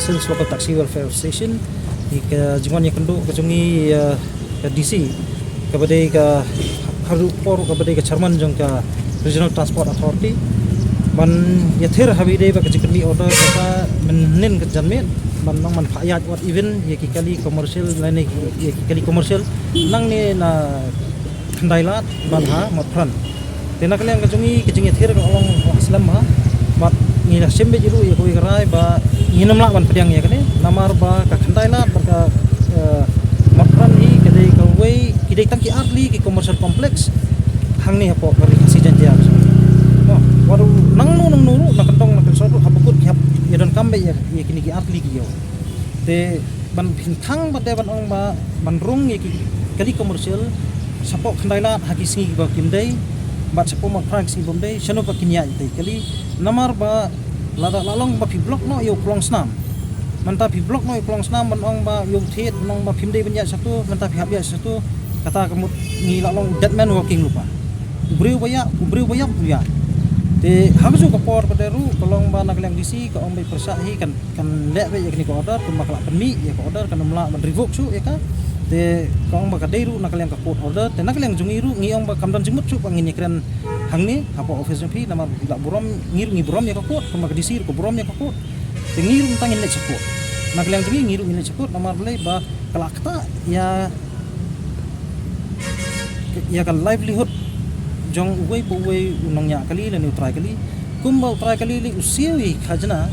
Brussels Local Taxi Welfare Station ke jingon yang kenduk ke jungi ke DC kepada ke harupor kepada ke chairman jong ke Regional Transport Authority ban yathir habide ba ke jikni order ka menin ke janmet ban nang man phayat wat event ye ki kali commercial lane ye ki kali commercial nang ni na khandailat ban ha motran tena kali ang ke jungi ke jingi thir ka olong islam ha bat ni sembe jiru ye koi rai ba nginam la ban pediang ye kene namar ba ka khandailat ba ka motran hi kedai ka wei kidai tangki arli ki commercial complex hang ni hapo kali si jantia oh waru nang nuru nak kentong nak sodo habukut hap ya dan kambe ya kini ki arli ki yo te ban phintang ba de ban ong ba ban rung ye ki kali commercial sapo khandailat haki singi ba kimdai ba sapo ma prank si bomdai shano pa kinya ite kali namar ba lada lalong ba pi blok no yo plong snam manta pi blok no yo plong snam ban ong ba yo thet nong ba phimdai banya satu manta pi habya satu kata kemut ni lalong dead man walking lupa ubreu baya puya te habsu ka por padaru kolong ba nak lang disi ka ombai persahi kan lek be yakni ko order tu makla penmi ya ko order kan mla ban revoke su ya ka te kong ba ka deiru nak lang ka court order te nak lang jungiru ngiong ba kamdan jimut su pangin kren hangni apa office pi nama bila burom ngi burom ya ka court ko mak disi ko burom ya ka court te ngiru tangin lek support nak lang jungi ngiru ni support nama boleh ba kalakta ya kan livelihood jong uwei unongnya kali le neutral kali kumbau try kali li usiwi khajna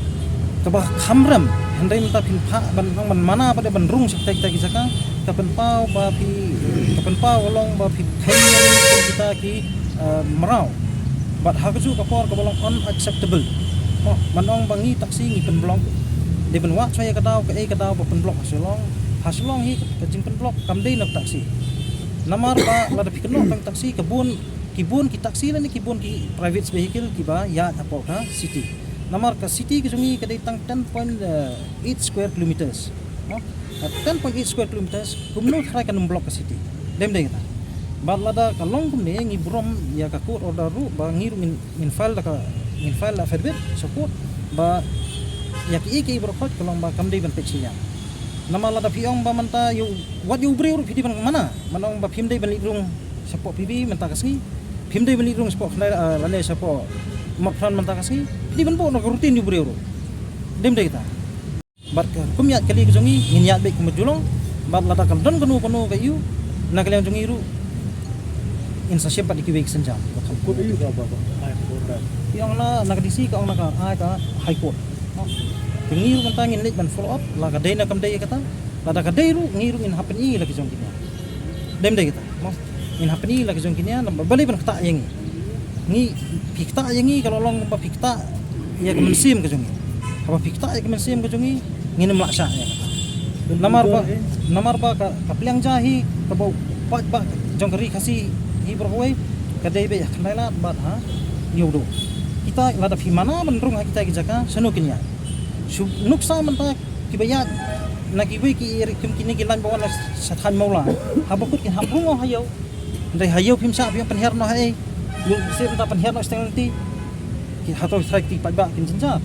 kabah khamram handai mata pin pha ban mana pada ban rung sak tak jaka kapen pau ba pi kapen pau long ba pi khayen kita ki merau bat hakju kapor ka bolong unacceptable oh manong bangi taksi ngi pen blok de ben wa chaya ka daw ka daw pen blok haslong hi ka jing pen blok kam dei nak taksi namar ba la pi kenok tang taksi kibun ki taksi la ni kibun ki private vehicle ki ba ya apo ka city namar ka city ki jungi ka tang 10.8 square kilometers no 10.8 square kilometers kumno thrai ka num block ka city dem dei ta ba lada ka long kumne ngi brom ya ka court order ru ba ngiru min file la ferbet support ba ya ki bro khot kolong ba kam dei ban pechiya nama lada piong ba manta yu what you bre ru pidi ban mana manong ba phim dei ban lidrung support pibi menta kasngi phimdei bani rung sport khnai lane sapo mapran manta kasi di ban bo no rutin yu breu dem dei ta bat kumyat kali jongi nginyat be kumjulong bat lata kal don kanu kayu na kali jongi ru insa siapa dikiwe senjam ko yu ka ba yang na nakadisi ka ong naka ai ka high court ngiru manta ngin lek ban follow up la ka dei na kam dei kata lata ka dei ru ngiru in happen i lagi jongi dem dei kita in hapni lagi jong kinya balik ban kta yang ni pikta yang ni kalau long ba pikta ya kemensim ke jongi apa pikta ya kemensim ke jongi ngin melaksa ya namar ba ka peliang jahi ka bau pat ba jong kari kasi hi berhoi ka dei be khnailat bat ha yodo kita lada fi mana benrung kita ki jaka sanu kinya nuksa menta ki bayat nakiwe ki kim kini gilan bawan sathan maula habakut ki habrung hayo dai hayo phim sa piang penher no hai yung sim ta penher no stengalti ki hato strike ti pagba kin jinja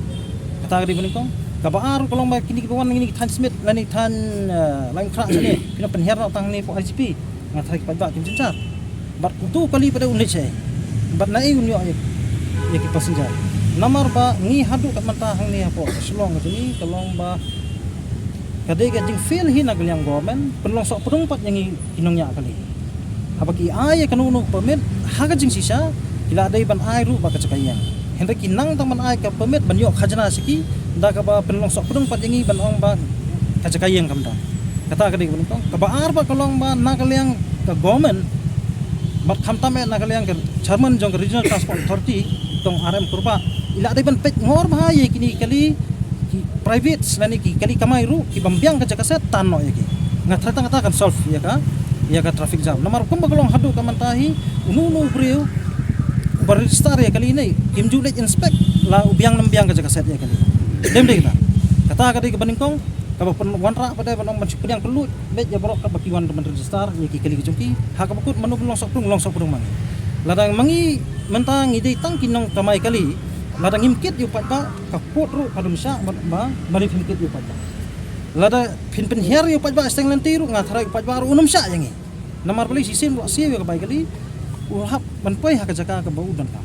kata gadi bening kong kabaar kolong ba kini kawan ngini transmit lani than lain khra sini pina penher no tang ni po IGP ngat strike pagba kin jinja bat tu kali pada unit saya bat nai unyo ya ki passenger namar ba ngi hadu kat mata hang ni apo selong ni kolong ba kadai gading feel hi nagaliang government penlong sok pedungpat yang kinongnya kali habaki ay kanunong permit haga jing sisa ila dai ban ay ru ba kacakayang hendak kinang taman ay ka permit banyo khajana siki da ka ba penlong sok pedung pat yangi ban ong ba kacakayang kamda kata ka dei ban tong ka ba ar ba kolong ba nakaliang ka government bat khamta me nakaliang ka chairman jong regional transport authority tong RM kurba ila dai ban pet ngor ba ye kini kali private lani ki kali kamai ru ki bambiang ka jakaset tanno yaki ngatrata ngata kan solve ya ka traffic jam namar kum bagalong hadu ka mantahi unu breu baristar ya kali ini kim julet inspect la ubiang nambiang ka jakaset ya kali dem de kita kata ka baningkong ka wanra pada banong mansipudang kelut bet ya borok ka bakiwan teman register ya ki kali kejungki ha ka bakut manu longsok prung mangi ladang mangi mentang ide tang kinong kamai kali lada ngimkit yu pat ba kapot ru padum sya ma mari phimkit yu pat ba lada phin pen her yu pat ba steng lanti ru ngathara yu pat ba ru unum sya yangi namar bali sisim lo siu ka bai kali uhap ban pai ha ka jaka ka bau dan ka